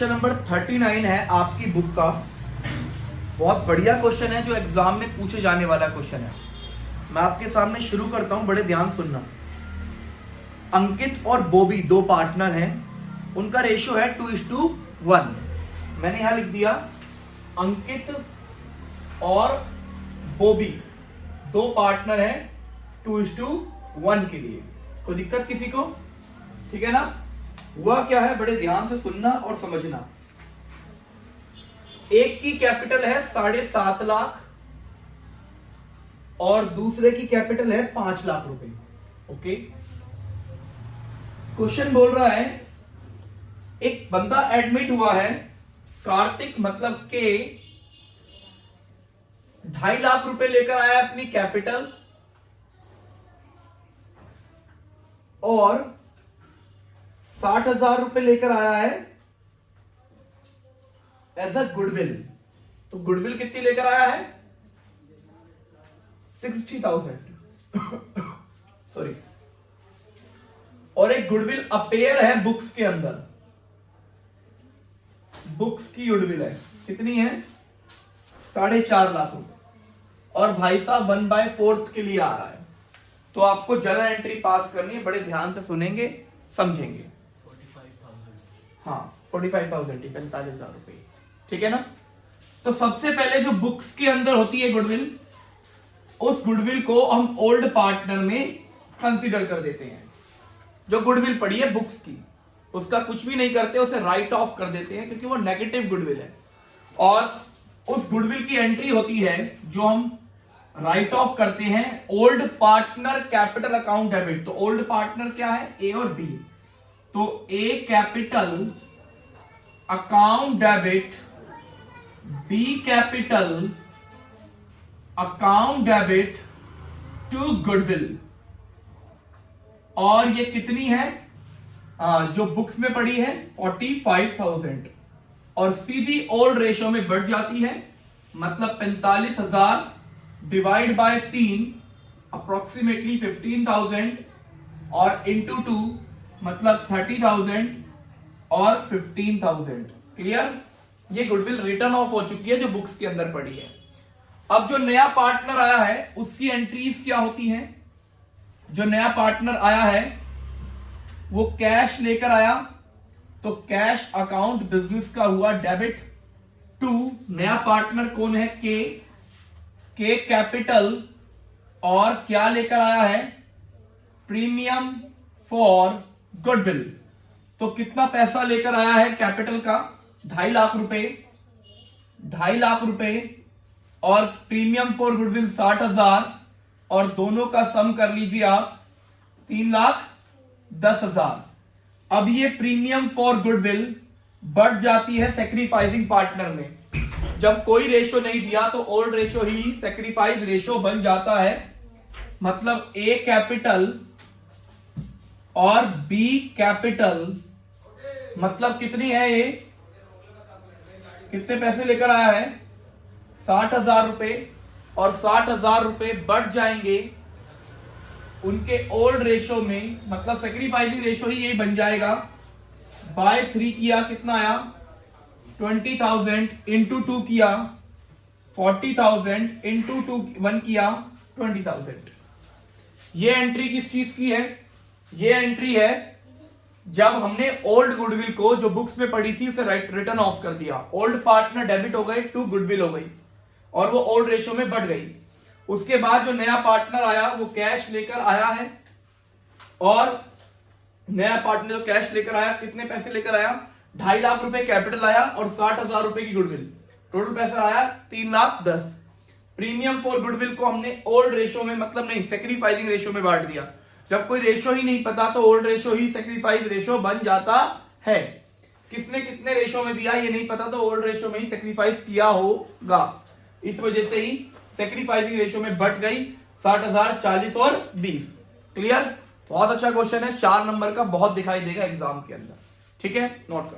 Question number 39 है आपकी book का। बहुत बढ़िया क्वेश्चन है जो एग्जाम में पूछे जाने वाला क्वेश्चन है। मैं आपके सामने शुरू करता हूं, बड़े ध्यान सुनना। अंकित और बॉबी दो पार्टनर हैं, उनका रेशियो है 2:1। मैंने यहां लिख दिया अंकित और बॉबी दो पार्टनर हैं 2:1 के लिए। कोई दिक्कत किसी को? ठीक है ना। हुआ क्या है, बड़े ध्यान से सुनना और समझना। एक की कैपिटल है 7.5 लाख और दूसरे की कैपिटल है 5 लाख रुपए। ओके, क्वेश्चन बोल रहा है एक बंदा एडमिट हुआ है, कार्तिक मतलब के 2.5 लाख रुपए लेकर आया अपनी कैपिटल और 60,000 रुपए लेकर आया है एज अ गुडविल। तो गुडविल कितनी लेकर आया है? 60,000 सॉरी। और एक गुडविल अपेयर है बुक्स के अंदर। बुक्स की गुडविल है, कितनी है? 4.5 लाख रुपए। और भाई साहब 1/4 के लिए आ रहा है। तो आपको जर्नल एंट्री पास करनी है, बड़े ध्यान से सुनेंगे समझेंगे। 45,000 रुपए, ठीक है ना। तो सबसे पहले जो बुक्स के अंदर होती है गुडविल, उस गुडविल को हम ओल्ड पार्टनर में कंसीडर कर देते हैं। जो गुडविल पड़ी है बुक्स की, उसका कुछ भी नहीं करते, उसे राइट ऑफ कर देते हैं क्योंकि वो नेगेटिव गुडविल है। और उस गुडविल की एंट्री होती है जो हम राइट ऑफ करते हैं old partner capital account debit. तो ओल्ड पार्टनर क्या है? ए और बी। तो A capital account debit, B capital account debit to goodwill. और ये कितनी है? जो बुक्स में पड़ी है 45,000 और सीधी ओल्ड रेशियो में बढ़ जाती है। मतलब 45,000 डिवाइड बाय 3 अप्रोक्सीमेटली 15,000 और इंटू 2 मतलब 30,000 और 15,000। क्लियर? ये गुडविल रिटर्न ऑफ हो चुकी है जो बुक्स के अंदर पड़ी है। अब जो नया पार्टनर आया है उसकी एंट्रीज क्या होती हैं? जो नया पार्टनर आया है वो कैश लेकर आया, तो कैश अकाउंट बिजनेस का हुआ डेबिट टू नया पार्टनर कौन है? के कैपिटल और क्या लेकर आया है? Premium for goodwill. तो कितना पैसा लेकर आया है कैपिटल का? 2.5 लाख रुपए। 2.5 लाख रुपए और प्रीमियम फॉर गुडविल 60,000 और दोनों का सम कर लीजिए आप 3,10,000। अब ये प्रीमियम फॉर गुडविल बढ़ जाती है सेक्रीफाइसिंग पार्टनर में। जब कोई रेशो नहीं दिया तो ओल्ड रेशो ही सेक्रीफाइस रेशो बन जाता है। मतलब ए कैपिटल और बी कैपिटल मतलब कितनी है? ये कितने पैसे लेकर आया है? 60,000 रुपए। और 60,000 रुपए बढ़ जाएंगे उनके ओल्ड रेशो में, मतलब सेक्रीफाइसिंग रेशो ही यही बन जाएगा। बाय 3 किया, कितना आया? 20,000 इंटू 2 किया 40,000 इंटू 1 किया 20,000। ये एंट्री किस चीज की है? ये एंट्री है जब हमने ओल्ड गुडविल को जो बुक्स में पड़ी थी उसे रिटर्न ऑफ कर दिया। ओल्ड पार्टनर डेबिट हो गए टू गुडविल हो गई और वो ओल्ड रेशो में बढ़ गई। उसके बाद जो नया पार्टनर आया वो कैश लेकर आया है और नया पार्टनर जो कैश लेकर आया, कितने पैसे लेकर आया? 2.5 लाख रुपए कैपिटल आया और 60,000 रुपए की गुडविल। टोटल पैसा आया 3,10,000। प्रीमियम फॉर गुडविल को हमने ओल्ड रेशो में, मतलब नहीं सेक्रीफाइसिंग रेशो में बांट दिया। जब कोई रेशो ही नहीं पता तो ओल्ड रेशो ही सेक्रीफाइस रेशो बन जाता है। किसने कितने रेशो में दिया ये नहीं पता तो ओल्ड रेशो में ही सेक्रीफाइस किया होगा। इस वजह से ही सेक्रीफाइसिंग रेशो में बढ़ गई 60,000, 40 और 20। क्लियर? बहुत अच्छा क्वेश्चन है, 4 नंबर का, बहुत दिखाई देगा एग्जाम के अंदर। ठीक है, नोट कर।